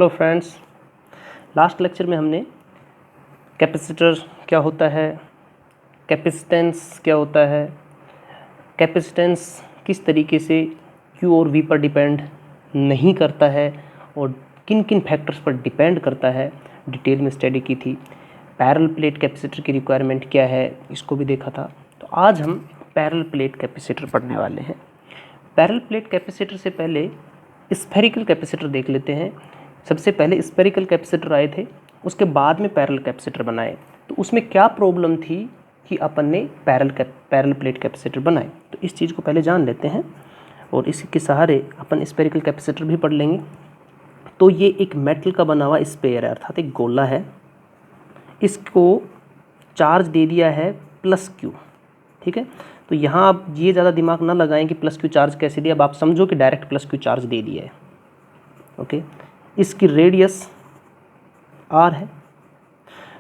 Hello friends, last lecture में हमने capacitor क्या होता है, कैपेसिटेंस क्या होता है, कैपेसिटेंस किस तरीके से Q और V पर डिपेंड नहीं करता है और किन किन फैक्टर्स पर डिपेंड करता है, डिटेल में स्टडी की थी। पैरेलल प्लेट कैपेसिटर की रिक्वायरमेंट क्या है, इसको भी देखा था। तो आज हम पैरेलल प्लेट कैपेसिटर पढ़ने वाले हैं। पैरेलल प्लेट कैपेसिटर से पहले स्फेरिकल कैपेसिटर देख लेते हैं। सबसे पहले स्फेरिकल कैपेसिटर आए थे, उसके बाद में पैरेलल कैपेसिटर बनाए। तो उसमें क्या प्रॉब्लम थी कि अपन ने पैरेलल प्लेट कैपेसिटर बनाए। तो इस चीज़ को पहले जान लेते हैं और इसी के सहारे अपन स्फेरिकल कैपेसिटर भी पढ़ लेंगे। तो ये एक मेटल का बना हुआ स्फेयर है, अर्थात एक गोला है। इसको चार्ज दे दिया है +Q, ठीक है। तो यहाँ आप ये ज़्यादा दिमाग ना लगाएं कि +Q चार्ज कैसे दिया। अब आप समझो कि डायरेक्ट +Q चार्ज दे दिया है, ओके। इसकी रेडियस R है,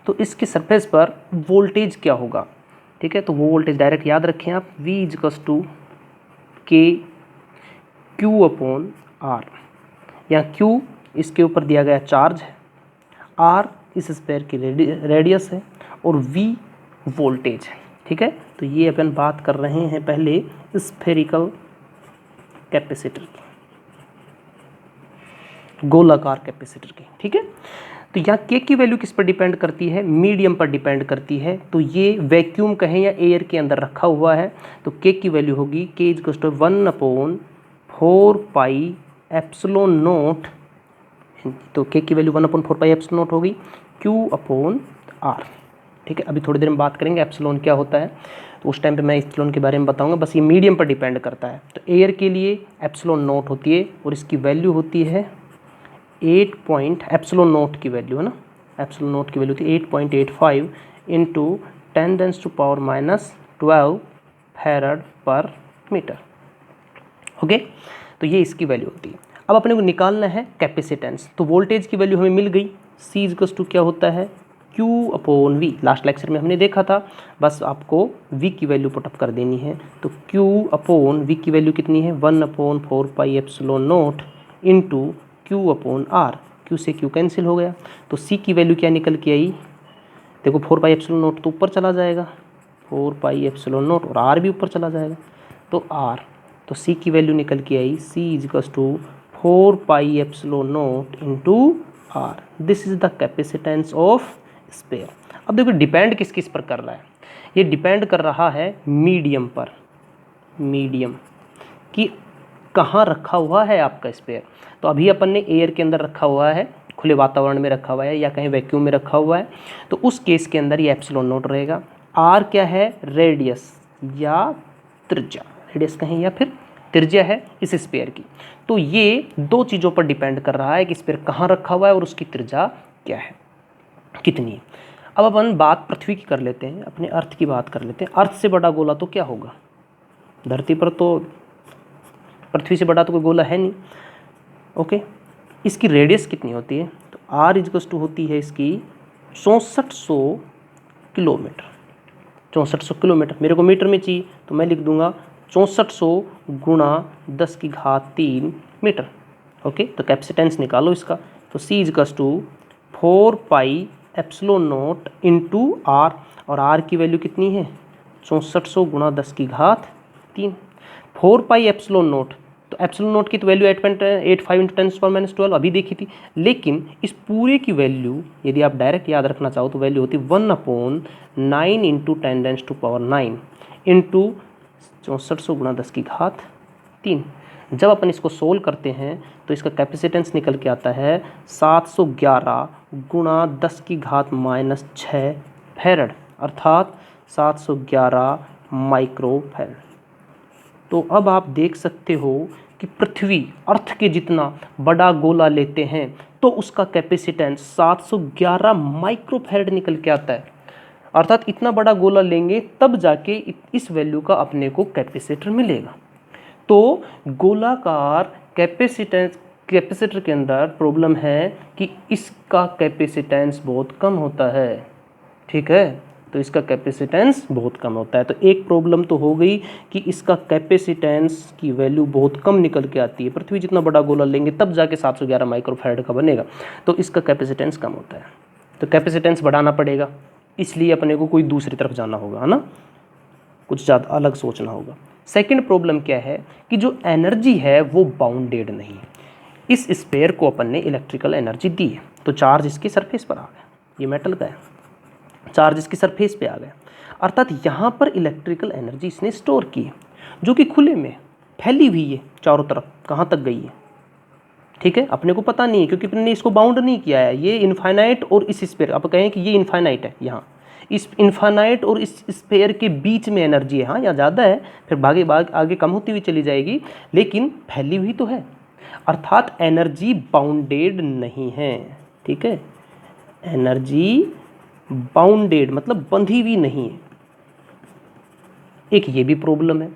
तो इसके सरफेस पर वोल्टेज क्या होगा, ठीक है। तो वो वोल्टेज डायरेक्ट याद रखें आप, V = KQ/R। यहाँ Q इसके ऊपर दिया गया चार्ज है, R इस स्फेयर की रेडियस है और V वोल्टेज है, ठीक है। तो ये अपन बात कर रहे हैं पहले स्फेरिकल कैपेसिटर की, गोलाकार कैपेसिटर की, ठीक है। तो यहाँ K की वैल्यू किस पर डिपेंड करती है, मीडियम पर डिपेंड करती है। तो ये वैक्यूम कहें या एयर के अंदर रखा हुआ है, तो K की वैल्यू होगी K = 1/4πε0। तो K की वैल्यू 1/4πε0 होगी Q/R, ठीक है। अभी थोड़ी देर में बात करेंगे एप्सिलॉन क्या होता है, तो उस टाइम पे मैं एप्सिलॉन के बारे में बताऊंगा। बस ये मीडियम पर डिपेंड करता है। तो एयर के लिए ε0 होती है और इसकी वैल्यू होती है 8.ε0 की वैल्यू है ना, ε0 की वैल्यू होती है 8.85 × 10⁻12 Fm/m, ओके। तो ये इसकी वैल्यू होती है। अब अपने को निकालना है कैपेसिटेंस। तो वोल्टेज की वैल्यू हमें मिल गई, C = क्या होता है Q/V। लास्ट लेक्चर में हमने देखा था, बस आपको V की वैल्यू पुटअप कर देनी है। तो Q/V की वैल्यू कितनी है, 1/4πε0 × Q/R। Q से Q कैंसिल हो गया, तो C की वैल्यू क्या निकल के आई, देखो 4πε0 तो ऊपर चला जाएगा, 4πε0 और R भी ऊपर चला जाएगा, तो R। तो C की वैल्यू निकल के आई C = 4πε0 × R। This is the capacitance of sphere. अब देखो डिपेंड किस किस पर कर रहा है, ये डिपेंड कर रहा है मीडियम पर, मीडियम कि कहाँ रखा हुआ है आपका स्फेयर। तो अभी अपन ने एयर के अंदर रखा हुआ है, खुले वातावरण में रखा हुआ है या कहीं वैक्यूम में रखा हुआ है, तो उस केस के अंदर ये ε0 रहेगा। R क्या है, रेडियस या त्रिज्या, रेडियस कहें या फिर त्रिज्या है इस स्फेयर की। तो ये दो चीज़ों पर डिपेंड कर रहा है कि स्फेयर कहाँ रखा हुआ है और उसकी त्रिज्या क्या है, कितनी है। अब अपन बात पृथ्वी की कर लेते हैं, अपने अर्थ की बात कर लेते हैं। अर्थ से बड़ा गोला तो क्या होगा, धरती पर तो पृथ्वी से बड़ा तो कोई गोला है नहीं, ओके। इसकी रेडियस कितनी होती है, तो R = होती है इसकी 6400 किलोमीटर। 6400 किलोमीटर मेरे को मीटर में चाहिए, तो मैं लिख दूंगा 6400 × 10⁻³ मीटर, ओके। तो कैपेसिटेंस निकालो इसका, तो C = 4πε0 × R, और R की वैल्यू कितनी है 6400 × 10⁻³ 4πε0। तो ε0 की तो वैल्यू 8.85 × 10⁻12 अभी देखी थी, लेकिन इस पूरे की वैल्यू यदि आप डायरेक्ट याद रखना चाहो तो वैल्यू होती 1/9 × 10⁻⁹ × 6400 × 10⁻³ जब अपन इसको सोल्व करते हैं तो इसका कैपेसिटेंस निकल के आता है 711 × 10⁻⁻6 फैरड, अर्थात 711 माइक्रोफैरड। तो अब आप देख सकते हो कि पृथ्वी अर्थ के जितना बड़ा गोला लेते हैं तो उसका कैपेसिटेंस 711 माइक्रोफैरड निकल के आता है। अर्थात इतना बड़ा गोला लेंगे तब जाके इस वैल्यू का अपने को कैपेसिटर मिलेगा। तो गोलाकार कैपेसिटर के अंदर प्रॉब्लम है कि इसका कैपेसिटेंस बहुत कम होता है, ठीक है। तो इसका कैपेसिटेंस बहुत कम होता है। तो एक प्रॉब्लम तो हो गई कि इसका कैपेसिटेंस की वैल्यू बहुत कम निकल के आती है। पृथ्वी जितना बड़ा गोला लेंगे तब जाके 711 माइक्रोफैराड का बनेगा, तो इसका कैपेसिटेंस कम होता है। तो कैपेसिटेंस बढ़ाना पड़ेगा, इसलिए अपने को कोई दूसरी तरफ जाना होगा, है ना, कुछ ज़्यादा अलग सोचना होगा। सेकंड प्रॉब्लम क्या है कि जो एनर्जी है वो बाउंडेड नहीं है। इस स्फीयर को अपन ने इलेक्ट्रिकल एनर्जी दी है, तो चार्ज इसके सरफेस पर आ गया, ये मेटल का है, चार्ज इसकी सरफेस पे आ गया, अर्थात यहाँ पर इलेक्ट्रिकल एनर्जी इसने स्टोर की है, जो कि खुले में फैली हुई है चारों तरफ, कहाँ तक गई है, ठीक है, अपने को पता नहीं है क्योंकि अपने ने इसको बाउंड नहीं किया है। ये इनफाइनाइट और इस स्फीयर, आप कहें कि ये इनफाइनाइट है, यहाँ इस इनफाइनाइट और इस स्फीयर के बीच में एनर्जी है, हाँ यहाँ ज़्यादा है, फिर आगे कम होती हुई चली जाएगी, लेकिन फैली हुई तो है, अर्थात एनर्जी बाउंडेड नहीं है, ठीक है, एनर्जी बाउंडेड मतलब बंधी हुई नहीं है। एक ये भी प्रॉब्लम है,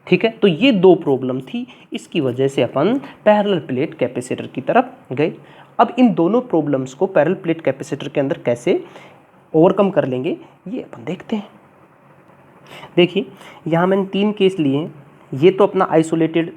ठीक है। तो ये दो प्रॉब्लम थी, इसकी वजह से अपन पैरेलल प्लेट कैपेसिटर की तरफ गए। अब इन दोनों प्रॉब्लम्स को पैरेलल प्लेट कैपेसिटर के अंदर कैसे ओवरकम कर लेंगे ये अपन देखते हैं। देखिए यहाँ मैंने 3 केस लिए। ये तो अपना आइसोलेटेड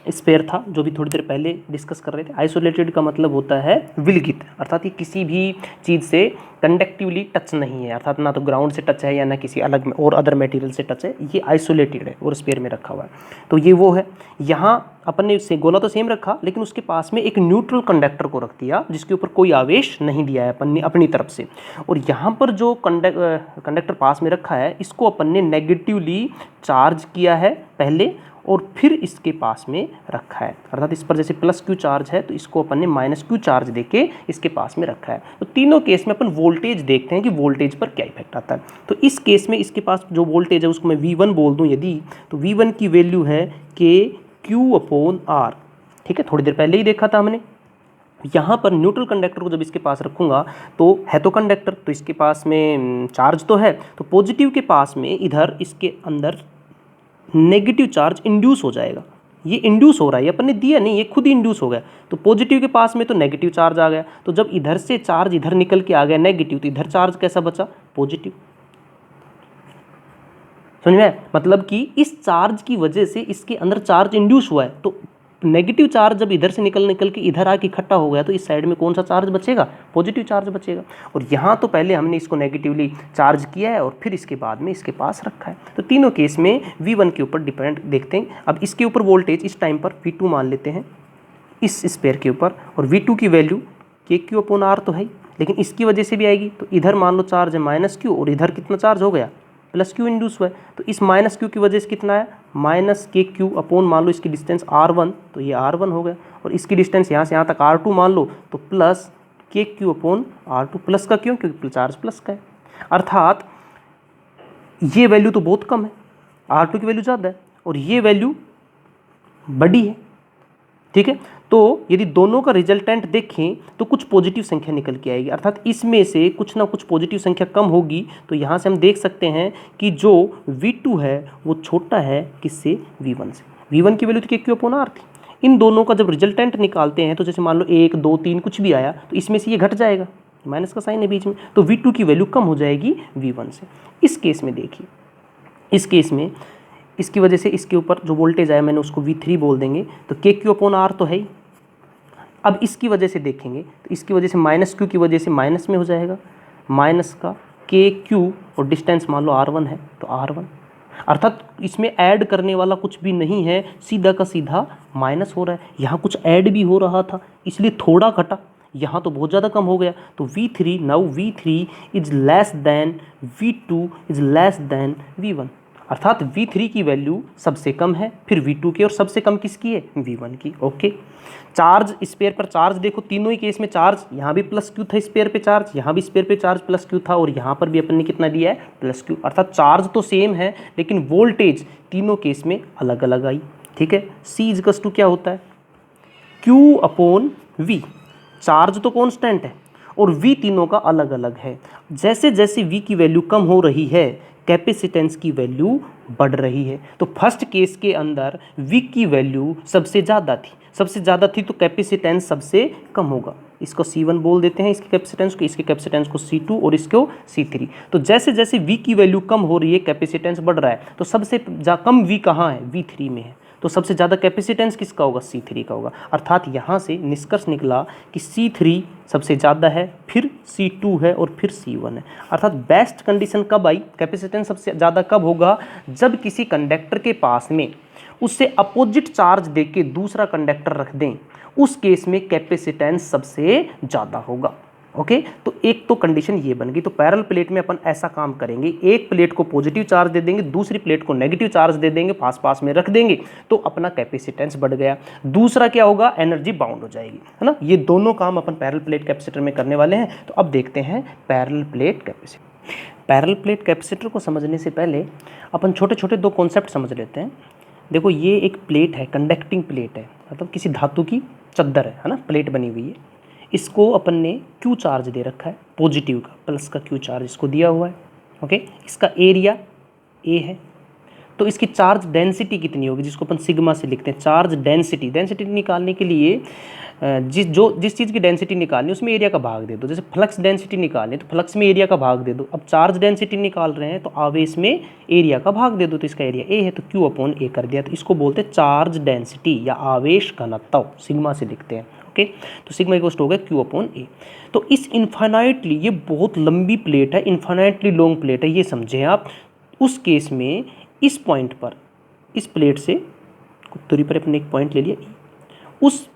स्फीयर था जो भी थोड़ी देर पहले डिस्कस कर रहे थे। आइसोलेटेड का मतलब होता है विलगित, अर्थात ये किसी भी चीज़ से कंडक्टिवली टच नहीं है, अर्थात ना तो ग्राउंड से टच है या ना किसी अलग में और अदर मटेरियल से टच है, ये आइसोलेटेड है और स्फीयर में रखा हुआ है। तो ये वो है। यहाँ अपन ने से गोला तो सेम रखा, लेकिन उसके पास में एक न्यूट्रल कंडक्टर को रख दिया जिसके ऊपर कोई आवेश नहीं दिया है अपन ने अपनी तरफ से, और यहाँ पर जो कंडक्टर पास में रखा है इसको अपन ने नेगेटिवली चार्ज किया है पहले और फिर इसके पास में रखा है, अर्थात इस पर जैसे प्लस क्यू चार्ज है तो इसको अपन ने माइनस क्यू चार्ज देके इसके पास में रखा है। तो तीनों केस में अपन वोल्टेज देखते हैं कि वोल्टेज पर क्या इफेक्ट आता है। तो इस केस में इसके पास जो वोल्टेज है उसको मैं V1 बोल दूं यदि, तो V1 की वैल्यू है KQ/R, ठीक है, थोड़ी देर पहले ही देखा था हमने। यहाँ पर न्यूट्रल कंडक्टर को जब इसके पास रखूँगा तो है तो कंडक्टर, तो इसके पास में चार्ज तो है, तो पॉजिटिव के पास में इधर इसके अंदर नेगेटिव चार्ज इंड्यूस हो जाएगा। ये इंड्यूस हो रहा है, ये अपन ने दिया नहीं, ये खुद ही इंड्यूस हो गया। तो पॉजिटिव के पास में तो नेगेटिव चार्ज आ गया, तो जब इधर से चार्ज इधर निकल के आ गया नेगेटिव, तो इधर चार्ज कैसा बचा, पॉजिटिव। समझ में, मतलब कि इस चार्ज की वजह से इसके अंदर चार्ज इंड्यूस हुआ है, तो नेगेटिव चार्ज जब इधर से निकल के इधर आके इकट्ठा हो गया तो इस साइड में कौन सा चार्ज बचेगा, पॉजिटिव चार्ज बचेगा। और यहाँ तो पहले हमने इसको नेगेटिवली चार्ज किया है और फिर इसके बाद में इसके पास रखा है। तो तीनों केस में V1 के ऊपर डिपेंड देखते हैं। अब इसके ऊपर वोल्टेज इस टाइम पर V2 मान लेते हैं इस स्फीयर के ऊपर, और V2 की वैल्यू KQ/R तो है, लेकिन इसकी वजह से भी आएगी। तो इधर मान लो चार्ज है -Q और इधर कितना चार्ज हो गया, +Q इंड्यूस हुआ है, तो इस -Q की वजह से कितना है, -KQ/ मान लो इसकी डिस्टेंस R1, तो ये R1 हो गया, और इसकी डिस्टेंस यहाँ से यहाँ तक R2 मान लो, तो +KQ/R2, प्लस का क्यों, क्योंकि चार्ज प्लस का है, अर्थात ये वैल्यू तो बहुत कम है, R2 की वैल्यू ज़्यादा है और ये वैल्यू बड़ी है, ठीक है। तो यदि दोनों का रिजल्टेंट देखें तो कुछ पॉजिटिव संख्या निकल के आएगी, अर्थात इसमें से कुछ ना कुछ पॉजिटिव संख्या कम होगी। तो यहाँ से हम देख सकते हैं कि जो V2 है वो छोटा है किससे, V1 से। V1 की वैल्यू तो KQ/R थी। इन दोनों का जब रिजल्टेंट निकालते हैं तो जैसे मान लो 1, 2, 3 कुछ भी आया तो इसमें से ये घट जाएगा, माइनस का साइन है बीच में, तो V2 की वैल्यू कम हो जाएगी V1 से। इस केस में देखिए, इस केस में इसकी वजह से इसके ऊपर जो वोल्टेज आया मैंने उसको V3 बोल देंगे, तो KQ/R तो है ही। अब इसकी वजह से देखेंगे तो इसकी वजह से -Q की वजह से माइनस में हो जाएगा, माइनस का KQ और डिस्टेंस मान लो R1 है तो R1, अर्थात इसमें ऐड करने वाला कुछ भी नहीं है, सीधा का सीधा माइनस हो रहा है। यहाँ कुछ ऐड भी हो रहा था इसलिए थोड़ा घटा, यहाँ तो बहुत ज़्यादा कम हो गया। तो V3 now V3 is less than V2 is less than V1, अर्थात V3 की वैल्यू सबसे कम है, फिर V2 की, और सबसे कम किसकी है, V1 की। ओके, चार्ज स्फीयर पर चार्ज देखो, तीनों ही केस में चार्ज, यहाँ भी +Q था स्फीयर पे चार्ज, यहाँ भी स्फीयर पे चार्ज +Q था, और यहाँ पर भी अपन ने कितना दिया है, +Q, अर्थात चार्ज तो सेम है लेकिन वोल्टेज तीनों केस में अलग अलग आई, ठीक है। C क्या होता है, Q/V, चार्ज तो कॉन्स्टेंट है और V तीनों का अलग अलग है। जैसे जैसे V की वैल्यू कम हो रही है कैपेसिटेंस की वैल्यू बढ़ रही है। तो फर्स्ट केस के अंदर V की वैल्यू सबसे ज़्यादा थी तो कैपेसिटेंस सबसे कम होगा, इसको C1 बोल देते हैं इसकी कैपेसिटेंस को, इसके कैपेसिटेंस को C2 और इसको C3। तो जैसे जैसे V की वैल्यू कम हो रही है कैपेसिटेंस बढ़ रहा है, तो सबसे कम V कहाँ है, V3 में है, तो सबसे ज़्यादा कैपेसिटेंस किसका होगा, C3 का होगा। अर्थात यहाँ से निष्कर्ष निकला कि C3 सबसे ज़्यादा है, फिर C2 है और फिर C1 है। अर्थात बेस्ट कंडीशन कब आई, कैपेसिटेंस सबसे ज़्यादा कब होगा, जब किसी कंडक्टर के पास में उससे अपोजिट चार्ज देके दूसरा कंडक्टर रख दें, उस केस में कैपेसिटेंस सबसे ज़्यादा होगा। ओके, तो एक तो कंडीशन ये बन गई। तो पैरेलल प्लेट में अपन ऐसा काम करेंगे, एक प्लेट को पॉजिटिव चार्ज दे देंगे, दूसरी प्लेट को नेगेटिव चार्ज दे देंगे, पास पास में रख देंगे, तो अपना कैपेसिटेंस बढ़ गया। दूसरा क्या होगा, एनर्जी बाउंड हो जाएगी, है ना। ये दोनों काम अपन पैरेलल प्लेट कैपेसिटर में करने वाले हैं। तो अब देखते हैं parallel plate capacitor. Parallel plate capacitor को समझने से पहले अपन छोटे छोटे दो कॉन्सेप्ट समझ लेते हैं। देखो, ये एक प्लेट है, कंडक्टिंग प्लेट है, मतलब किसी धातु की चद्दर है ना, प्लेट बनी हुई है। इसको अपन ने क्यू चार्ज दे रखा है, पॉजिटिव का, प्लस का क्यू चार्ज इसको दिया हुआ है। ओके, इसका एरिया ए है, तो इसकी चार्ज डेंसिटी कितनी होगी, जिसको अपन सिग्मा से लिखते हैं। चार्ज डेंसिटी, डेंसिटी निकालने के लिए जिस चीज़ की डेंसिटी निकालनी है उसमें एरिया का भाग दे दो। जैसे फ्लक्स डेंसिटी निकालनी है तो फ्लक्स में एरिया का भाग दे दो। अब चार्ज डेंसिटी निकाल रहे हैं तो आवेश में एरिया का भाग दे दो, तो इसका एरिया ए है तो क्यू अपॉन ए कर दिया। तो इसको बोलते हैं चार्ज डेंसिटी या आवेश घनत्व, सिग्मा से लिखते हैं। ओके, तो सिग्मा इक्वल टू हो गया क्यू अपॉन ए। तो इस इन्फाइनाइटली, ये बहुत लंबी प्लेट है, इन्फाइनाइटली लॉन्ग प्लेट है, ये समझें आप। उस केस में इस पॉइंट पर, इस प्लेट से कुछ दूरी पर अपने एक पॉइंट ले लिया, उस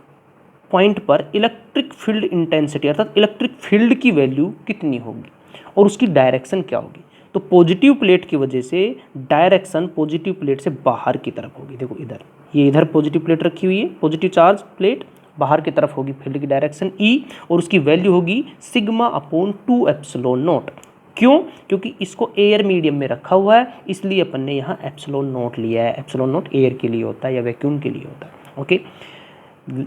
पॉइंट पर इलेक्ट्रिक फील्ड इंटेंसिटी अर्थात इलेक्ट्रिक फील्ड की वैल्यू कितनी होगी और उसकी डायरेक्शन क्या होगी। तो पॉजिटिव प्लेट की वजह से डायरेक्शन पॉजिटिव प्लेट से बाहर की तरफ होगी। देखो इधर, ये इधर पॉजिटिव प्लेट रखी हुई है, पॉजिटिव चार्ज प्लेट, बाहर की तरफ होगी फील्ड की डायरेक्शन ई, और उसकी वैल्यू होगी सिग्मा अपॉन 2 एप्सिलॉन नॉट। क्यों, क्योंकि इसको एयर मीडियम में रखा हुआ है, इसलिए अपन ने यहाँ एप्सिलॉन नॉट लिया है। एप्सिलॉन नॉट एयर के लिए होता है या वैक्यूम के लिए होता है। ओके,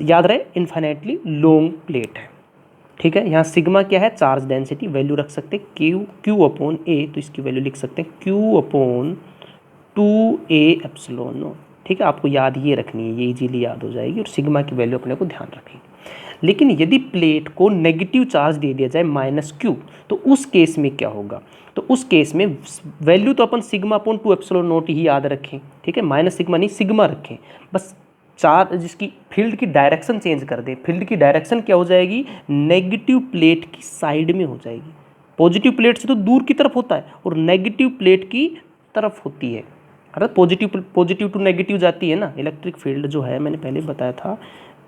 याद रहे इन्फिनेटली लॉन्ग प्लेट है, ठीक है। यहाँ सिग्मा क्या है, चार्ज डेंसिटी, वैल्यू रख सकते हैं क्यू अपॉन ए, तो इसकी वैल्यू लिख सकते हैं Q upon 2a epsilon not, ठीक है। आपको याद ये रखनी है, ये इजीली याद हो जाएगी, और सिग्मा की वैल्यू अपने को ध्यान रखेंगे। लेकिन यदि प्लेट को नेगेटिव चार्ज दे दिया जाए -q, तो उस केस में क्या होगा, तो उस केस में वैल्यू तो अपन सिग्मा अपॉन 2 एप्सिलॉन नॉट ही याद रखें, ठीक है, माइनस सिग्मा नहीं, सिग्मा रखें बस। चार्ज जिसकी फील्ड की डायरेक्शन चेंज कर दे, फील्ड की डायरेक्शन क्या हो जाएगी, नेगेटिव प्लेट की साइड में हो जाएगी। पॉजिटिव प्लेट से तो दूर की तरफ होता है और नेगेटिव प्लेट की तरफ होती है। अरे पॉजिटिव टू नेगेटिव जाती है ना, इलेक्ट्रिक फील्ड जो है, मैंने पहले बताया था,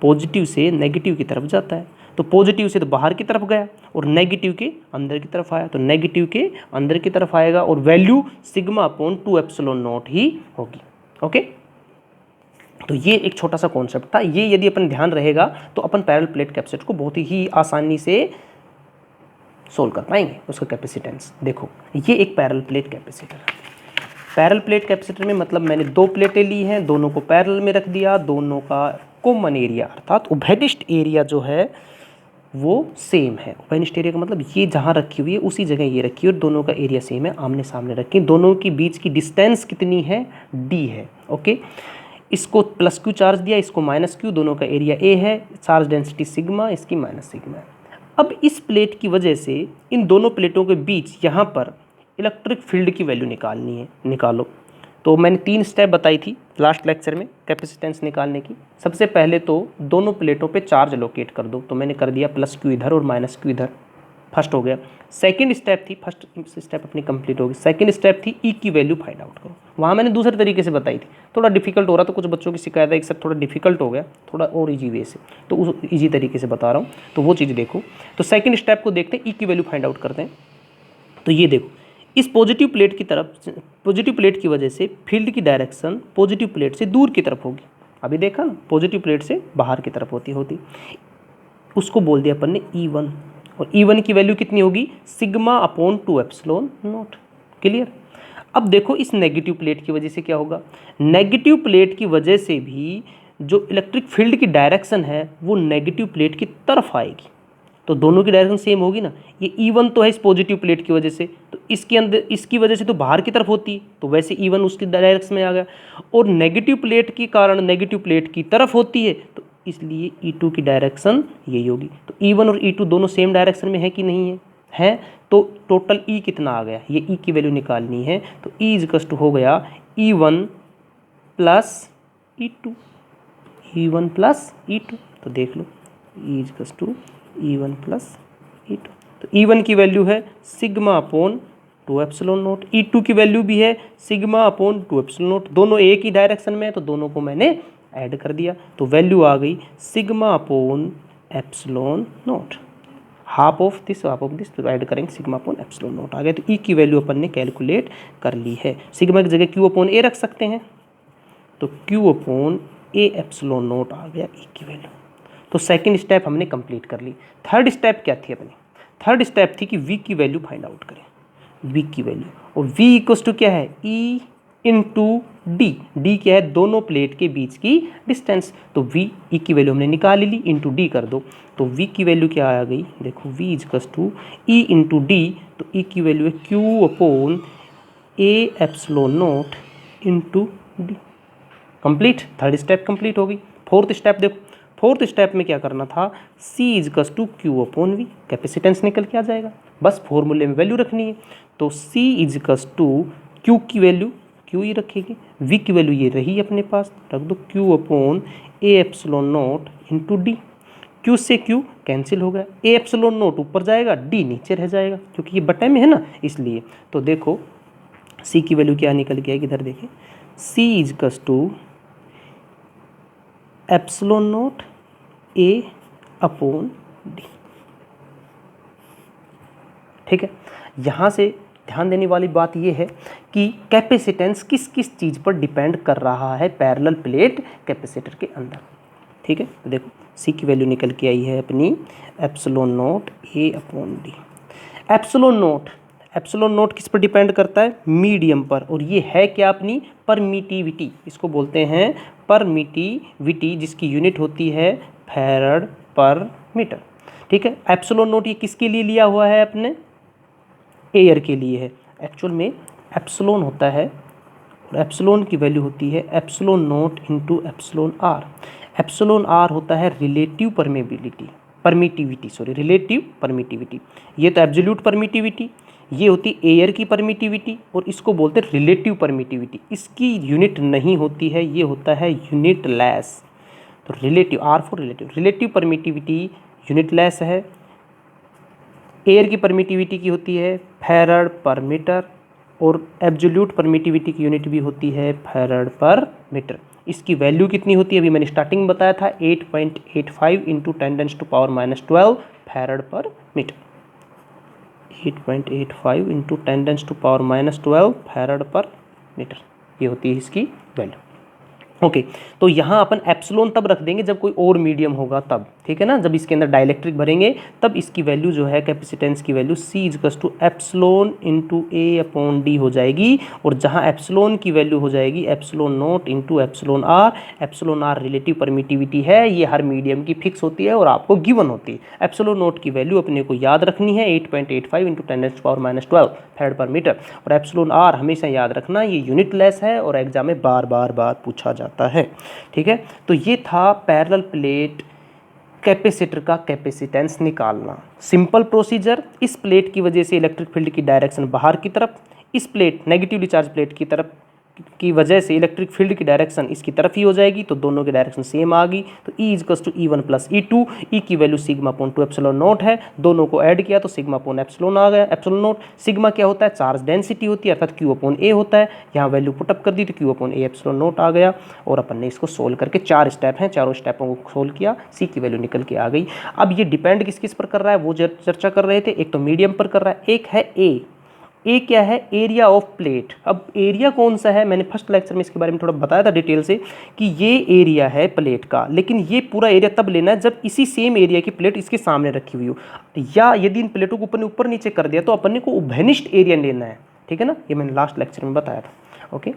पॉजिटिव से नेगेटिव की तरफ जाता है। तो पॉजिटिव से तो बाहर की तरफ गया और नेगेटिव के अंदर की तरफ आया, तो नेगेटिव के अंदर की तरफ आएगा और value sigma upon 2 epsilon naught ही होगी। ओके, तो ये एक छोटा सा कॉन्सेप्ट था। ये यदि अपन ध्यान रहेगा तो अपन पैरेलल प्लेट कैपेसिटर को बहुत ही आसानी से सोल्व कर पाएंगे, उसका कैपेसिटेंस। देखो, ये एक पैरेलल प्लेट कैपेसिटर है। पैरेलल प्लेट कैपेसिटर में मतलब मैंने दो प्लेटें ली हैं, दोनों को पैरेलल में रख दिया, दोनों का कॉमन एरिया अर्थात उभयनिष्ठ एरिया जो है वो सेम है। उभयनिष्ठ एरिया का मतलब ये जहाँ रखी हुई है उसी जगह ये रखी है और दोनों का एरिया सेम है, आमने सामने रखी। दोनों के बीच की डिस्टेंस कितनी है, d है। ओके, इसको प्लस क्यू चार्ज दिया, इसको माइनस क्यू, दोनों का एरिया ए है, चार्ज डेंसिटी सिग्मा, इसकी माइनस सिग्मा है। अब इस प्लेट की वजह से इन दोनों प्लेटों के बीच यहाँ पर इलेक्ट्रिक फील्ड की वैल्यू निकालनी है, निकालो। तो मैंने 3 स्टेप बताई थी लास्ट लेक्चर में कैपेसिटेंस निकालने की। सबसे पहले तो दोनों प्लेटों पे चार्ज लोकेट कर दो, तो मैंने कर दिया प्लस क्यू इधर और माइनस क्यू इधर, फर्स्ट हो गया। सेकंड स्टेप थी, फर्स्ट स्टेप अपनी कंप्लीट होगी, सेकंड स्टेप थी ई की वैल्यू फाइंड आउट करो। वहाँ मैंने दूसरे तरीके से बताई थी, थोड़ा डिफिकल्ट हो रहा था, कुछ बच्चों की शिकायत है एक सब थोड़ा डिफिकल्ट हो गया, थोड़ा और ईजी वे से, तो उस ईजी तरीके से बता रहा हूँ, तो वो चीज़ देखो। तो सेकंड स्टेप को देखते हैं, ई की वैल्यू फाइंड आउट करते हैं। तो ये देखो, इस पॉजिटिव प्लेट की तरफ, पॉजिटिव प्लेट की वजह से फील्ड की डायरेक्शन पॉजिटिव प्लेट से दूर की तरफ होगी। अभी देखा ना, पॉजिटिव प्लेट से बाहर की तरफ होती, उसको बोल दिया अपन ने E1, और E1 की वैल्यू कितनी होगी, sigma upon 2 epsilon not. Clear. अब देखो इस नेगेटिव प्लेट की वजह से क्या होगा, नेगेटिव प्लेट की वजह से भी जो इलेक्ट्रिक फील्ड की डायरेक्शन है वो नेगेटिव प्लेट की तरफ आएगी, तो दोनों की डायरेक्शन सेम होगी ना। ये E1 तो है इस पॉजिटिव प्लेट की वजह से, तो इसके अंदर इसकी वजह से तो बाहर की तरफ होती, तो वैसे E1 उसकी डायरेक्शन में आ गया, और नेगेटिव प्लेट के कारण नेगेटिव प्लेट की तरफ होती है, तो इसलिए E2 की डायरेक्शन यही होगी। तो E1 और E2 दोनों सेम डायरेक्शन में है कि नहीं है? है। तो टोटल E कितना आ गया, ये E की वैल्यू निकालनी है। तो E इजकस टू हो गया E1 plus E2, E1 plus E2। तो देख लो E इजकस टू E1 प्लस E2। तो E1 की वैल्यू है sigma upon 2 epsilon note, E2 की वैल्यू भी है सिग्मा अपॉन 2 एप्सिलॉन नोट। दोनों एक ही डायरेक्शन में है तो दोनों को मैंने ऐड कर दिया। तो वैल्यू आ गई sigma upon epsilon note, half of this तो ऐड करेंगे सिग्मा अपॉन एप्सिलॉन नोट आ गया। तो E की वैल्यू अपन ने कैलकुलेट कर ली है। सिग्मा की जगह Q अपॉन A रख सकते हैं, तो Q upon A epsilon naught आ गया E की वैल्यू। तो सेकंड स्टेप हमने कंप्लीट कर ली। थर्ड स्टेप क्या थी अपनी? थर्ड स्टेप थी कि V की वैल्यू फाइंड आउट करें, V की वैल्यू। और V इक्वल्स टू क्या है? E into D. डी क्या है? दोनों प्लेट के बीच की डिस्टेंस। तो V E की वैल्यू हमने निकाल ली, इंटू डी कर दो। तो V की वैल्यू क्या आ गई? देखो V equals to E into डी। तो E की वैल्यू है Q upon A epsilon naught into डी। कंप्लीट, थर्ड स्टेप कंप्लीट हो गई। फोर्थ स्टेप देखो, फोर्थ स्टेप में क्या करना था? C इजकस to Q upon V, capacitance निकल के आ जाएगा, बस फॉर्मूले में वैल्यू रखनी है। तो C इजकस टू Q की वैल्यू Q ही रखेगी, V की वैल्यू ये रही अपने पास, रख दो Q upon A epsilon naught into D. Q से Q कैंसिल हो गया, A एप्सिलॉन नोट ऊपर जाएगा, D नीचे रह जाएगा, क्योंकि ये बटे में है ना इसलिए। तो देखो C की वैल्यू क्या निकल के आएगी, इधर देखिए C इजकस to epsilon naught A upon डी। ठीक है, यहाँ से ध्यान देने वाली बात यह है कि कैपेसिटेंस किस किस चीज़ पर डिपेंड कर रहा है पैरेलल प्लेट कैपेसिटर के अंदर। ठीक है, तो देखो C की वैल्यू निकल के आई है अपनी epsilon naught A upon D. Epsilon note किस पर डिपेंड करता है? मीडियम पर। और ये है क्या? अपनी परमिटिविटी, इसको बोलते हैं परमिटिविटी, जिसकी यूनिट होती है फैराड पर मीटर। ठीक है, एप्सिलॉन नोट ये किसके लिए लिया हुआ है? अपने एयर के लिए है। एक्चुअल में एप्सिलॉन होता है, और एप्सिलॉन की वैल्यू होती है epsilon naught into epsilon are. Epsilon r होता है रिलेटिव परमिटिविटी। ये तो एब्सोल्यूट परमिटिविटी, ये होती एयर की परमिटिविटी, और इसको बोलते हैं रिलेटिव परमिटिविटी। इसकी यूनिट नहीं होती है, ये होता है यूनिट लेस। तो relative, r for relative permittivity unitless है। एयर की परमिटिविटी की होती है फैराड पर मीटर, और एब्सोल्यूट परमिटिविटी की यूनिट भी होती है फैराड पर मीटर। इसकी वैल्यू कितनी होती है? अभी मैंने स्टार्टिंग में बताया था 8.85 इंटू 10⁻⁻² फैराड पर मीटर। 8.85 इंटू 10⁻⁻² फैराड पर मीटर, ये होती है इसकी वैल्यू। ओके, तो यहाँ अपन एप्सिलॉन तब रख देंगे जब कोई और मीडियम होगा तब, ठीक है ना, जब इसके अंदर डाइलेक्ट्रिक भरेंगे तब इसकी वैल्यू जो है कैपेसिटेंस की वैल्यू C इजकस to epsilon into A upon D हो जाएगी। और जहाँ एप्सिलॉन की वैल्यू हो जाएगी epsilon naught into epsilon are. Epsilon R relative permittivity है, ये हर मीडियम की फिक्स होती है और आपको गिवन होती है। एप्सिलॉन नोट की वैल्यू अपने को याद रखनी है 8.85 इंटू 10⁻⁻² फैराड पर मीटर। और एप्सिलॉन आर हमेशा याद रखना, ये यूनिट लेस है और एग्जाम में बार बार पूछा जाता है। ठीक है, तो ये था पैरेलल प्लेट कैपेसिटर का कैपेसिटेंस निकालना। Simple procedure. इस प्लेट की वजह से इलेक्ट्रिक फील्ड की डायरेक्शन बाहर की तरफ, इस प्लेट नेगेटिवली चार्ज प्लेट की तरफ की वजह से इलेक्ट्रिक फील्ड की डायरेक्शन इसकी तरफ ही हो जाएगी, तो दोनों की डायरेक्शन सेम आ गई। तो E equals to E1 plus E2। E की value sigma upon 2 epsilon naught है, दोनों को ऐड किया तो सिग्मा अपॉन एप्सिलॉन आ गया, एप्सिलॉन नोट। सिग्मा क्या होता है? चार्ज डेंसिटी होती है, अर्थात Q अपॉन A होता है। यहाँ वैल्यू पुटअप कर दी तो Q upon A epsilon naught आ गया। और अपन ने इसको सोल्व करके 4 स्टेप हैं, चारों स्टेपों को सोल्व किया, C की वैल्यू निकल के आ गई। अब ये डिपेंड किस किस पर कर रहा है वो चर्चा कर रहे थे। एक तो मीडियम पर कर रहा है, एक है ए क्या है? Area of plate. अब एरिया कौन सा है? मैंने फर्स्ट लेक्चर में इसके बारे में थोड़ा बताया था डिटेल से कि ये एरिया है प्लेट का, लेकिन ये पूरा एरिया तब लेना है जब इसी सेम एरिया की प्लेट इसके सामने रखी हुई हो, या यदि इन प्लेटों को अपन ने ऊपर नीचे कर दिया तो अपन को उभयनिष्ठ एरिया लेना है। ठीक है ना, ये मैंने लास्ट लेक्चर में बताया था। ओके,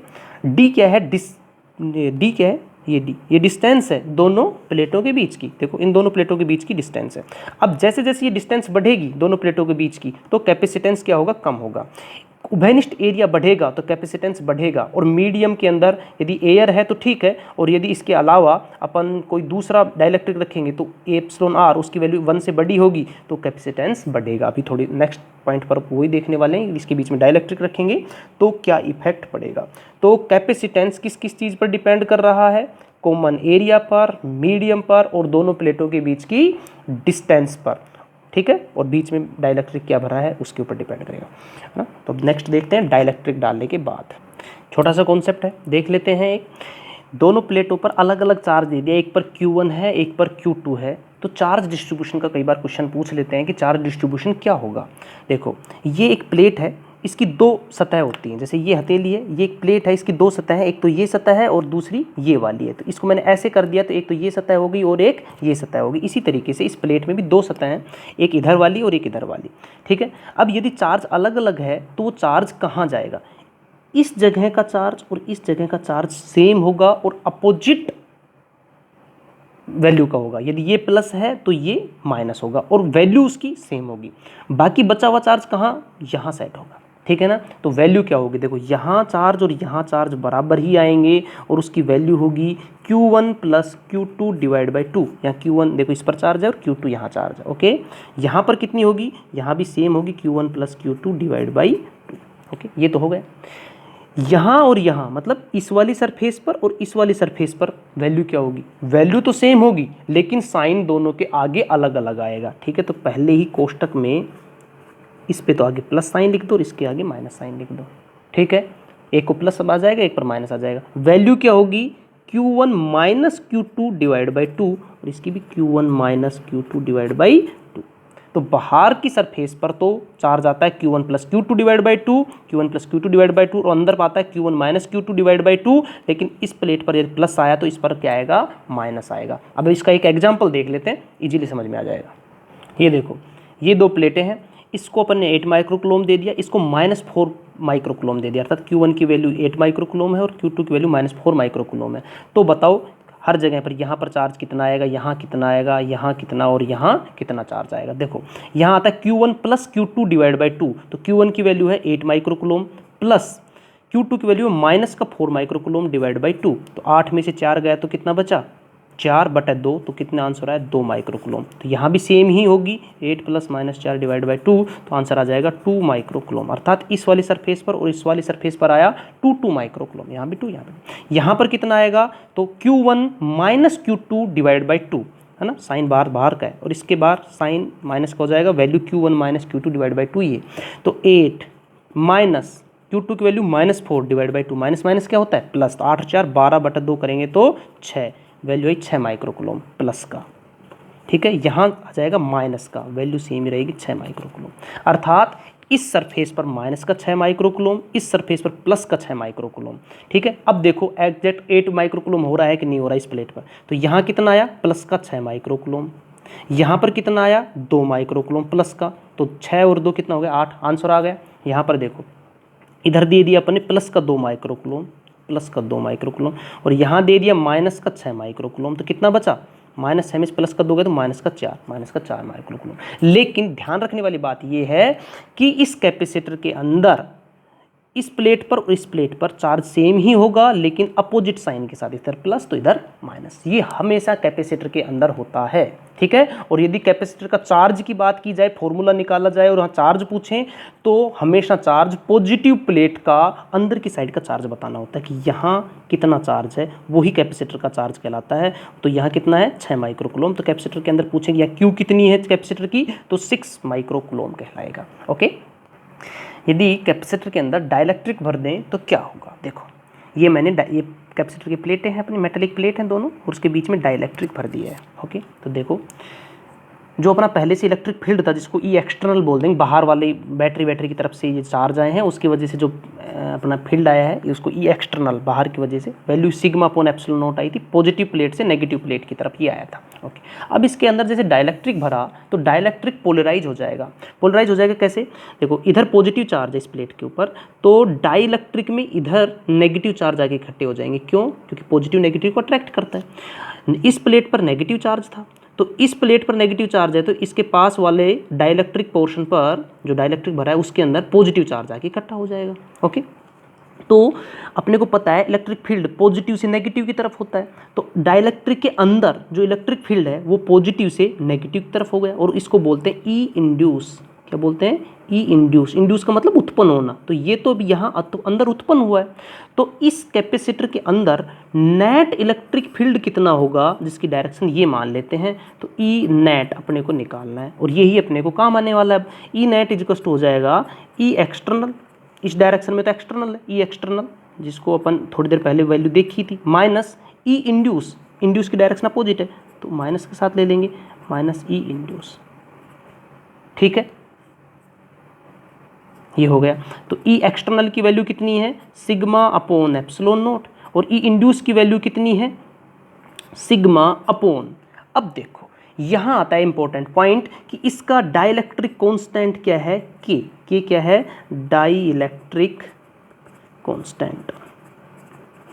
डी क्या है? डी क्या है? ये डिस्टेंस है दोनों प्लेटों के बीच की। देखो इन दोनों प्लेटों के बीच की डिस्टेंस है। अब जैसे जैसे ये डिस्टेंस बढ़ेगी दोनों प्लेटों के बीच की, तो कैपेसिटेंस क्या होगा? कम होगा। उभयनिष्ठ एरिया बढ़ेगा तो कैपेसिटेंस बढ़ेगा, और मीडियम के अंदर यदि एयर है तो ठीक है, और यदि इसके अलावा अपन कोई दूसरा डाइलेक्ट्रिक रखेंगे तो एप्सिलॉन आर उसकी वैल्यू 1 से बड़ी होगी तो कैपेसिटेंस बढ़ेगा। अभी थोड़ी नेक्स्ट पॉइंट पर वही देखने वाले हैं, इसके बीच में डाइलेक्ट्रिक रखेंगे तो क्या इफेक्ट पड़ेगा। तो कैपेसिटेंस किस किस चीज़ पर डिपेंड कर रहा है, कॉमन एरिया पर, मीडियम पर, और दोनों प्लेटों के बीच की डिस्टेंस पर, ठीक है, और बीच में डाइलेक्ट्रिक क्या भरा है उसके ऊपर डिपेंड करेगा, है ना। तो अब नेक्स्ट देखते हैं डाइलेक्ट्रिक डालने के बाद, छोटा सा कॉन्सेप्ट है देख लेते हैं। एक दोनों प्लेटों पर अलग अलग चार्ज दे दिया, एक पर Q1 है एक पर Q2 है, तो चार्ज डिस्ट्रीब्यूशन का कई बार क्वेश्चन पूछ लेते हैं कि चार्ज डिस्ट्रीब्यूशन क्या होगा। देखो ये एक प्लेट है, इसकी दो सतह होती हैं, जैसे ये हथेली है, ये एक प्लेट है, इसकी दो सतह है, एक तो ये सतह है और दूसरी ये वाली है, तो इसको मैंने ऐसे कर दिया तो एक तो ये सतह होगी और एक ये सतह होगी। इसी तरीके से इस प्लेट में भी दो सतह हैं, एक इधर वाली और एक इधर वाली, ठीक है। अब यदि चार्ज अलग अलग है तो वो चार्ज कहाँ जाएगा, इस जगह का चार्ज और इस जगह का चार्ज सेम होगा और अपोजिट वैल्यू का होगा। यदि ये प्लस है तो ये माइनस होगा और वैल्यू उसकी सेम होगी। बाकी बचा हुआ चार्ज कहाँ, यहाँ सेट होगा, ठीक है ना। तो वैल्यू क्या होगी, देखो यहाँ चार्ज और यहाँ चार्ज बराबर ही आएंगे और उसकी वैल्यू होगी Q1 plus Q2 divide by 2। यहाँ Q1 देखो इस पर चार्ज है और Q2 यहाँ चार्ज है, ओके। यहाँ पर कितनी होगी, यहाँ भी सेम होगी Q1 plus Q2 divide by 2, okay. ये तो हो गया। यहाँ और यहाँ मतलब इस वाली सरफेस पर और इस वाली सरफेस पर वैल्यू क्या होगी, वैल्यू तो सेम होगी लेकिन साइन दोनों के आगे अलग अलग आएगा, ठीक है। तो पहले ही कोष्टक में इस पे तो आगे प्लस साइन लिख दो और इसके आगे माइनस साइन लिख दो, ठीक है। एक को प्लस आ जाएगा एक पर माइनस आ जाएगा। वैल्यू क्या होगी, Q1 minus Q2 divide by 2 और इसकी भी Q1 minus Q2 divide by 2। तो बाहर की सरफेस पर तो चार्ज आता है Q1 plus Q2 divide by 2, Q1 plus Q2 divide by 2, और अंदर पाता है Q1 minus Q2 divide by 2। लेकिन इस प्लेट पर यदि प्लस आया तो इस पर क्या आएगा, माइनस आएगा। अब इसका एक एग्जाम्पल देख लेते हैं, इजीली समझ में आ जाएगा। ये देखो ये दो प्लेटें हैं, इसको अपन ने 8 माइक्रोकूलम दे दिया, इसको -4 माइक्रोकूलम दे दिया, अर्थात Q1 की वैल्यू 8 माइक्रोकूलम है और Q2 की वैल्यू -4 माइक्रोकूलम है। तो बताओ हर जगह पर यहाँ पर चार्ज कितना आएगा, यहाँ कितना आएगा, यहाँ कितना और यहाँ कितना चार्ज आएगा। देखो यहाँ आता है Q1 plus Q2 divide by 2, तो Q1 की वैल्यू है 8 माइक्रोकूलम प्लस Q2 की वैल्यू माइनस का 4 माइक्रोकूलम डिवाइड बाई 2, तो 8 में से 4 गया तो कितना बचा, 4/2, तो कितना आंसर आया 2 माइक्रोकूलम। तो यहाँ भी सेम ही होगी, 8 प्लस माइनस 4 डिवाइड बाई 2, तो आंसर आ जाएगा 2 माइक्रोकूलम। अर्थात इस वाली सरफेस पर और इस वाली सरफेस पर आया 2 माइक्रोकूलम, यहाँ भी 2, यहाँ पर कितना आएगा, तो Q1 minus Q2 divide by 2, है ना, साइन बाहर बाहर का है और इसके बाहर साइन माइनस का हो जाएगा, value Q1 minus Q2 divide by 2 ये, तो 8 माइनस Q2 की value -4 divide by 2, minus minus क्या होता है प्लस, तो 8 और 4 12/2 करेंगे तो 6, वैल्यू है 6 माइक्रोकूलम प्लस का, ठीक है। यहाँ आ जाएगा माइनस का, वैल्यू सेम ही रहेगी 6 माइक्रोकूलम। अर्थात इस सरफेस पर माइनस का 6 माइक्रोकूलम, इस सरफेस पर प्लस का 6 माइक्रोकूलम, ठीक है। अब देखो एग्जैक्ट 8 माइक्रोकूलम हो रहा है कि नहीं हो रहा है इस प्लेट पर, तो यहाँ कितना आया प्लस का 6 माइक्रोकूलम, यहाँ पर कितना आया 2 माइक्रोकूलम प्लस का, तो 6 और 2 कितना हो गया 8, आंसर आ गया। यहाँ पर देखो इधर दे दिया अपन ने प्लस का 2 माइक्रोकूलम, प्लस का 2 माइक्रोकूलम, और यहाँ दे दिया माइनस का 6 माइक्रोकूलम, तो कितना बचा, माइनस 6 में प्लस का दोगे तो माइनस का 4 माइक्रोकूलम। लेकिन ध्यान रखने वाली बात यह है कि इस कैपेसिटर के अंदर इस प्लेट पर और इस प्लेट पर चार्ज सेम ही होगा लेकिन अपोजिट साइन के साथ, इधर प्लस तो इधर माइनस, ये हमेशा कैपेसिटर के अंदर होता है, ठीक है। और यदि कैपेसिटर का चार्ज की बात की जाए, फॉर्मूला निकाला जाए और वहाँ चार्ज पूछें तो हमेशा चार्ज पॉजिटिव प्लेट का अंदर की साइड का चार्ज बताना होता है कि यहाँ कितना चार्ज है, वही कैपेसिटर का चार्ज कहलाता है। तो यहाँ कितना है 6 माइक्रोकूलम, तो कैपेसिटर के अंदर पूछेंगे यहाँ क्यू कितनी है कैपेसिटर की, तो 6 माइक्रोकूलम कहलाएगा, ओके। यदि कैपेसिटर के अंदर डाइलेक्ट्रिक भर दें तो क्या होगा, देखो ये मैंने ये कैपेसिटर की प्लेटें हैं अपनी, मेटेलिक प्लेट हैं दोनों, और उसके बीच में डाइलेक्ट्रिक भर दिया है, ओके। तो देखो जो अपना पहले से इलेक्ट्रिक फील्ड था जिसको ई एक्सटर्नल बोल देंगे, बाहर वाली बैटरी की तरफ से ये चार्ज आए हैं उसकी वजह से जो अपना फील्ड आया है उसको ई एक्सटर्नल, बाहर की वजह से value sigma upon epsilon naught आई थी, पॉजिटिव प्लेट से नेगेटिव प्लेट की तरफ ये आया था, ओके। अब इसके अंदर जैसे डाइलेक्ट्रिक भरा तो डाइलेक्ट्रिक पोलराइज हो जाएगा। पोलराइज हो जाएगा कैसे, देखो इधर पॉजिटिव चार्ज है इस प्लेट के ऊपर, तो डाइलेक्ट्रिक में इधर नेगेटिव चार्ज आके इकट्ठे हो जाएंगे, क्यों, क्योंकि पॉजिटिव नेगेटिव को अट्रैक्ट करता है। इस प्लेट पर नेगेटिव चार्ज था तो इस प्लेट पर नेगेटिव चार्ज है तो इसके पास वाले डाइलेक्ट्रिक पोर्शन पर जो डाइलेक्ट्रिक भरा है उसके अंदर पॉजिटिव चार्ज आके इकट्ठा हो जाएगा। ओके, तो अपने को पता है इलेक्ट्रिक फील्ड पॉजिटिव से नेगेटिव की तरफ होता है, तो डाइलेक्ट्रिक के अंदर जो इलेक्ट्रिक फील्ड है वो पॉजिटिव से नेगेटिव की तरफ हो गया और इसको बोलते हैं ई इंड्यूस। क्या बोलते हैं? ई इंड्यूस। इंड्यूस का मतलब उत्पन्न होना, तो ये तो अभी यहाँ अंदर उत्पन्न हुआ है। तो इस कैपेसिटर के अंदर नेट इलेक्ट्रिक फील्ड कितना होगा जिसकी डायरेक्शन ये मान लेते हैं, तो ई नेट अपने को निकालना है और यही अपने को काम आने वाला है। ई नेट इक्वल टू हो जाएगा ई एक्सटर्नल, इस डायरेक्शन में तो एक्सटर्नल है, ई एक्सटर्नल जिसको अपन थोड़ी देर पहले वैल्यू देखी थी, माइनस ई इंड्यूस, इंड्यूस की डायरेक्शन अपोजिट है तो माइनस के साथ ले लेंगे, माइनस ई इंड्यूस। ठीक है, ये हो गया। तो ई एक्सटर्नल की वैल्यू कितनी है? सिग्मा अपॉन एप्सिलॉन नॉट, और ई इंड्यूस की वैल्यू कितनी है? Sigma upon. अब देखो यहाँ आता है इंपॉर्टेंट पॉइंट कि इसका डाइलेक्ट्रिक कांस्टेंट क्या है? के क्या है? Dielectric constant.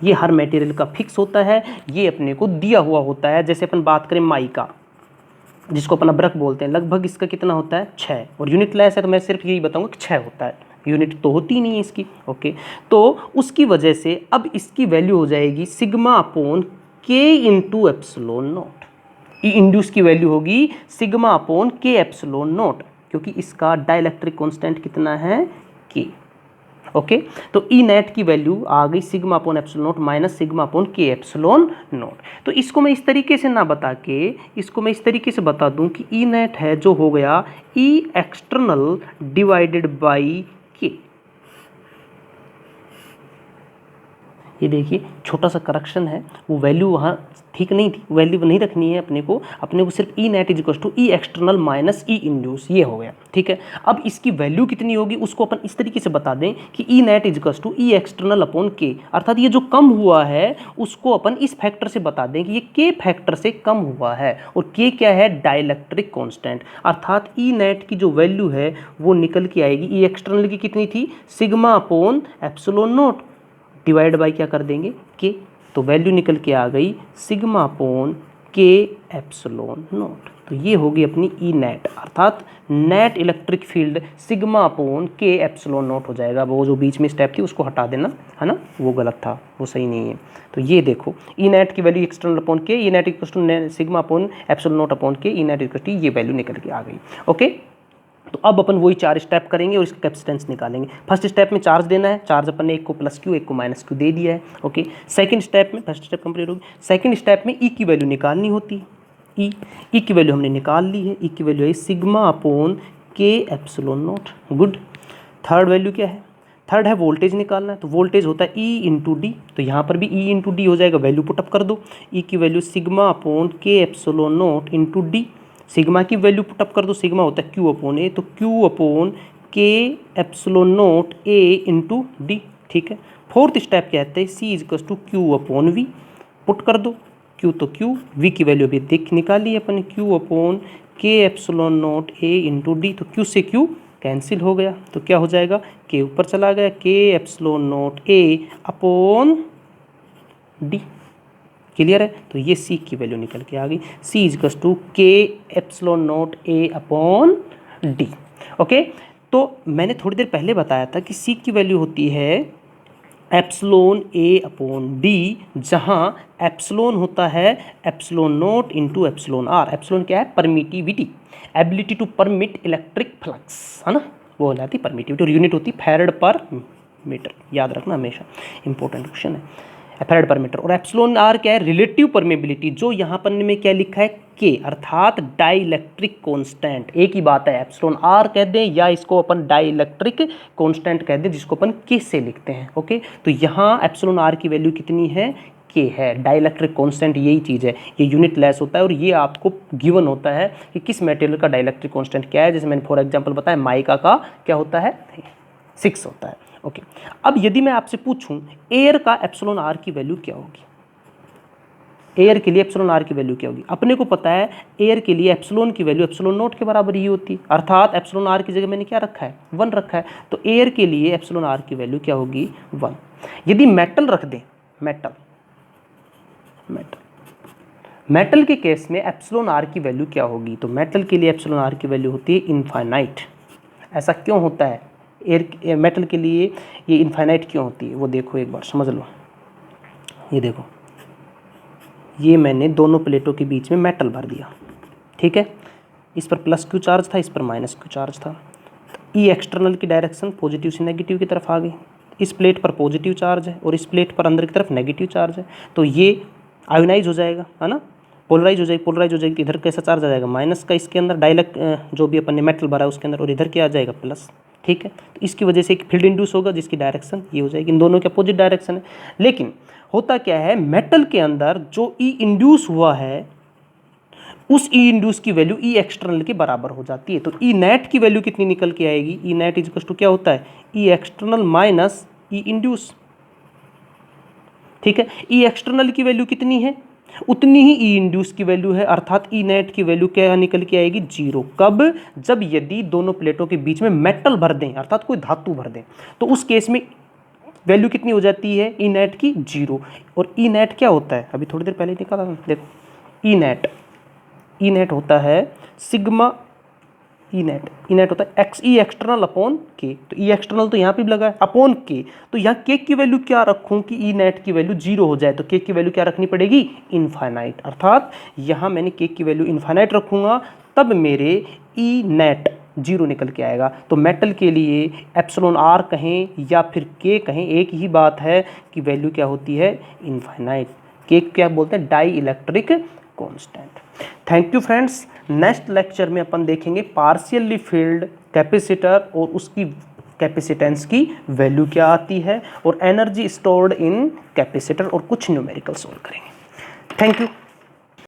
ये हर मटेरियल का फिक्स होता है, ये अपने को दिया हुआ होता है। जैसे अपन बात करें माइका जिसको अपन अब्रक बोलते हैं, लगभग इसका कितना होता है? 6, और यूनिट लेस है तो मैं सिर्फ यही बताऊंगा कि 6 होता है, यूनिट तो होती नहीं है इसकी। ओके, तो उसकी वजह से अब इसकी वैल्यू हो जाएगी सिग्मा अपॉन के into epsilon not. E induce की वैल्यू होगी sigma upon K epsilon not, क्योंकि इसका डाइलेक्ट्रिक कांस्टेंट कितना है? के। ओके, तो ई नेट की वैल्यू आ गई sigma upon epsilon not minus sigma upon K epsilon not. तो इसको मैं इस तरीके से ना बता के इसको मैं इस तरीके से बता दूं कि ई नेट है जो हो गया ई एक्सटर्नल डिवाइडेड बाई के। ये देखिए छोटा सा करेक्शन है, वो वैल्यू वहाँ ठीक नहीं थी, वैल्यू नहीं रखनी है अपने को सिर्फ E net is to E external minus E induce, ये हो गया। ठीक है, अब इसकी वैल्यू कितनी होगी उसको अपन इस तरीके से बता दें कि E net is to E external upon K, अर्थात ये जो कम हुआ है उसको अपन इस फैक्टर से बता दें कि ये के फैक्टर से कम हुआ है, और के क्या है? डाइलेक्ट्रिक कॉन्स्टेंट, अर्थात ई नेट की जो वैल्यू है वो निकल के आएगी। ई एक्सटर्नल की कितनी थी? Sigma upon epsilon not divide by क्या कर देंगे? के, तो वैल्यू निकल के आ गई sigma upon K epsilon not. तो ये होगी अपनी ई नेट, अर्थात net electric field sigma upon K epsilon not हो जाएगा। वो जो बीच में स्टेप थी उसको हटा देना, है ना, वो गलत था, वो सही नहीं है। तो ये देखो ई नेट की value external upon K, E net equal to sigma upon epsilon naught upon K, E net equal to ये वैल्यू निकल के आ गई। ओके, तो अब अपन वही 4 स्टेप करेंगे और इसका कैपेसिटेंस निकालेंगे। फर्स्ट स्टेप में चार्ज देना है, चार्ज अपन ने एक को प्लस क्यू एक को माइनस क्यू दे दिया है। ओके, सेकंड स्टेप में, फर्स्ट स्टेप कंप्लीट होगी, सेकंड स्टेप में ई की वैल्यू निकालनी होती है। ई की वैल्यू हमने निकाल ली है, ई की वैल्यू है sigma upon K epsilon not. Good. Third value क्या है? थर्ड है वोल्टेज निकालना है, तो वोल्टेज होता है ई इंटू डी, तो यहाँ पर भी ई इंटू डी हो जाएगा, वैल्यू पुटअप कर दो। ई की value sigma upon K epsilon naught into D, sigma की वैल्यू पुटअप कर दो, सिग्मा होता है क्यू अपॉन ए, तो Q upon K epsilon naught A into D. ठीक है, फोर्थ स्टेप कहते हैं C is equal to Q upon V, put कर दो, क्यू तो क्यू, वी की वैल्यू अभी देख निकाली अपन, Q upon K epsilon naught A into डी, तो क्यू से क्यू कैंसिल हो गया, तो क्या हो जाएगा? के ऊपर चला गया, के एप्सिलॉन नॉट ए अपॉन डी। क्लियर है? तो ये सी की वैल्यू निकल के आ गई, सी इज इक्वल टू के एप्सिलॉन नॉट ए अपॉन डी। ओके, तो मैंने थोड़ी देर पहले बताया था कि सी की वैल्यू होती है एप्सिलॉन ए अपॉन डी, जहाँ एप्सिलॉन होता है epsilon naught into epsilon are. Epsilon क्या है? Permittivity, ability to permit electric flux, है ना, वो हो जाती परमिटिविटी, और यूनिट होती फैराड पर मीटर, याद रखना हमेशा, इंपॉर्टेंट क्वेश्चन है, फैराड पर मीटर। और एप्सिलॉन आर क्या है? रिलेटिव परमेबिलिटी, जो यहाँ पर में क्या लिखा है? के, अर्थात डाइलेक्ट्रिक कांस्टेंट। एक ही बात है, एप्सिलॉन आर कह दें या इसको अपन डाइलेक्ट्रिक कांस्टेंट कह दें, जिसको अपन के से लिखते हैं। ओके, तो यहाँ एप्सिलॉन आर की वैल्यू कितनी है? के है। डाइलेक्ट्रिक कांस्टेंट यही चीज़ है, ये यूनिट लेस होता है और ये आपको गिवन होता है कि किस मटेरियल का डाइलेक्ट्रिक कांस्टेंट क्या है। जैसे मैंने फॉर एग्जांपल बताया माइका का क्या होता है? 6 होता है। ओके, अब यदि मैं आपसे पूछूं एयर का एप्सिलॉन आर की वैल्यू क्या होगी, एयर के लिए एप्सिलॉन आर की वैल्यू क्या होगी? अपने को पता है एयर के लिए एप्सिलॉन की वैल्यू एप्सिलॉन नॉट के बराबर ही होती है, अर्थात एप्सिलॉन आर की जगह मैंने क्या रखा है? 1 रखा है, तो एयर के लिए एप्सिलॉन आर की वैल्यू क्या होगी? 1। यदि मेटल रख दें, मेटल मेटल के केस में एप्सिलॉन आर की वैल्यू क्या होगी? तो मेटल के लिए एप्सिलॉन आर की वैल्यू होती है इनफाइनाइट। ऐसा क्यों होता है? मेटल के लिए ये इनफाइनाइट क्यों होती है वो देखो, एक बार समझ लो। ये देखो, ये मैंने दोनों प्लेटों के बीच में मेटल भर दिया, ठीक है। इस पर प्लस क्यू चार्ज था, इस पर माइनस क्यू चार्ज था। ई एक्सटर्नल की डायरेक्शन पॉजिटिव से नेगेटिव की तरफ आ गई। इस प्लेट पर पॉजिटिव चार्ज है और इस प्लेट पर अंदर की तरफ नेगेटिव चार्ज है, तो ये आयोनाइज हो जाएगा, है ना, पोलराइज हो जाएगी। इधर कैसा चार्ज आ जाएगा? माइनस का इसके अंदर डाइलेक्ट जो भी अपन ने मेटल भरा है उसके अंदर, और इधर क्या आ जाएगा? प्लस, ठीक है। तो इसकी वजह से एक फील्ड इंड्यूस होगा जिसकी डायरेक्शन ये हो जाएगी। इन दोनों के अपोजिट डायरेक्शन है। लेकिन होता क्या है, मेटल के अंदर जो ई इंड्यूस हुआ है उस ई इंड्यूस की वैल्यू ई एक्सटर्नल के बराबर हो जाती है। तो ई नेट की वैल्यू कितनी निकल के आएगी? ई नेट इज इक्वल टू क्या होता है? ई एक्सटर्नल माइनस ई इंड्यूस, ठीक है। ई एक्सटर्नल की वैल्यू कितनी है? उतनी ही ई इंड्यूस की वैल्यू है, अर्थात ई नेट की वैल्यू क्या निकल के आएगी? 0। कब? जब यदि दोनों प्लेटों के बीच में मेटल भर दें, अर्थात कोई धातु भर दें, तो उस केस में वैल्यू कितनी हो जाती है? ई नेट की 0। और ई नेट क्या होता है? अभी थोड़ी देर पहले निकाला था, देखो। ई नेट होता है सिग्मा ई नेट होता है एक्स ई एक्सटर्नल अपॉन के। तो ई एक्सटर्नल तो यहाँ पे भी लगा है, अपॉन के। तो यहाँ के की वैल्यू क्या रखूँ कि ई नेट की वैल्यू 0 हो जाए? तो के की वैल्यू क्या रखनी पड़ेगी? इनफाइनाइट। अर्थात यहाँ मैंने के की वैल्यू इनफाइनाइट रखूँगा, तब मेरे ई नेट 0 निकल के आएगा। तो मेटल के लिए एप्सिलॉन आर कहें या फिर के कहें, एक ही बात है कि वैल्यू क्या होती है? इनफाइनाइट। के क्या बोलते हैं? Dielectric constant. Thank you friends. Next lecture में अपन देखेंगे पार्शियली फिल्ड कैपेसिटर और उसकी कैपेसिटेंस की वैल्यू क्या आती है, और एनर्जी स्टोर्ड इन कैपेसिटर, और कुछ न्यूमेरिकल सॉल्व करेंगे। Thank you.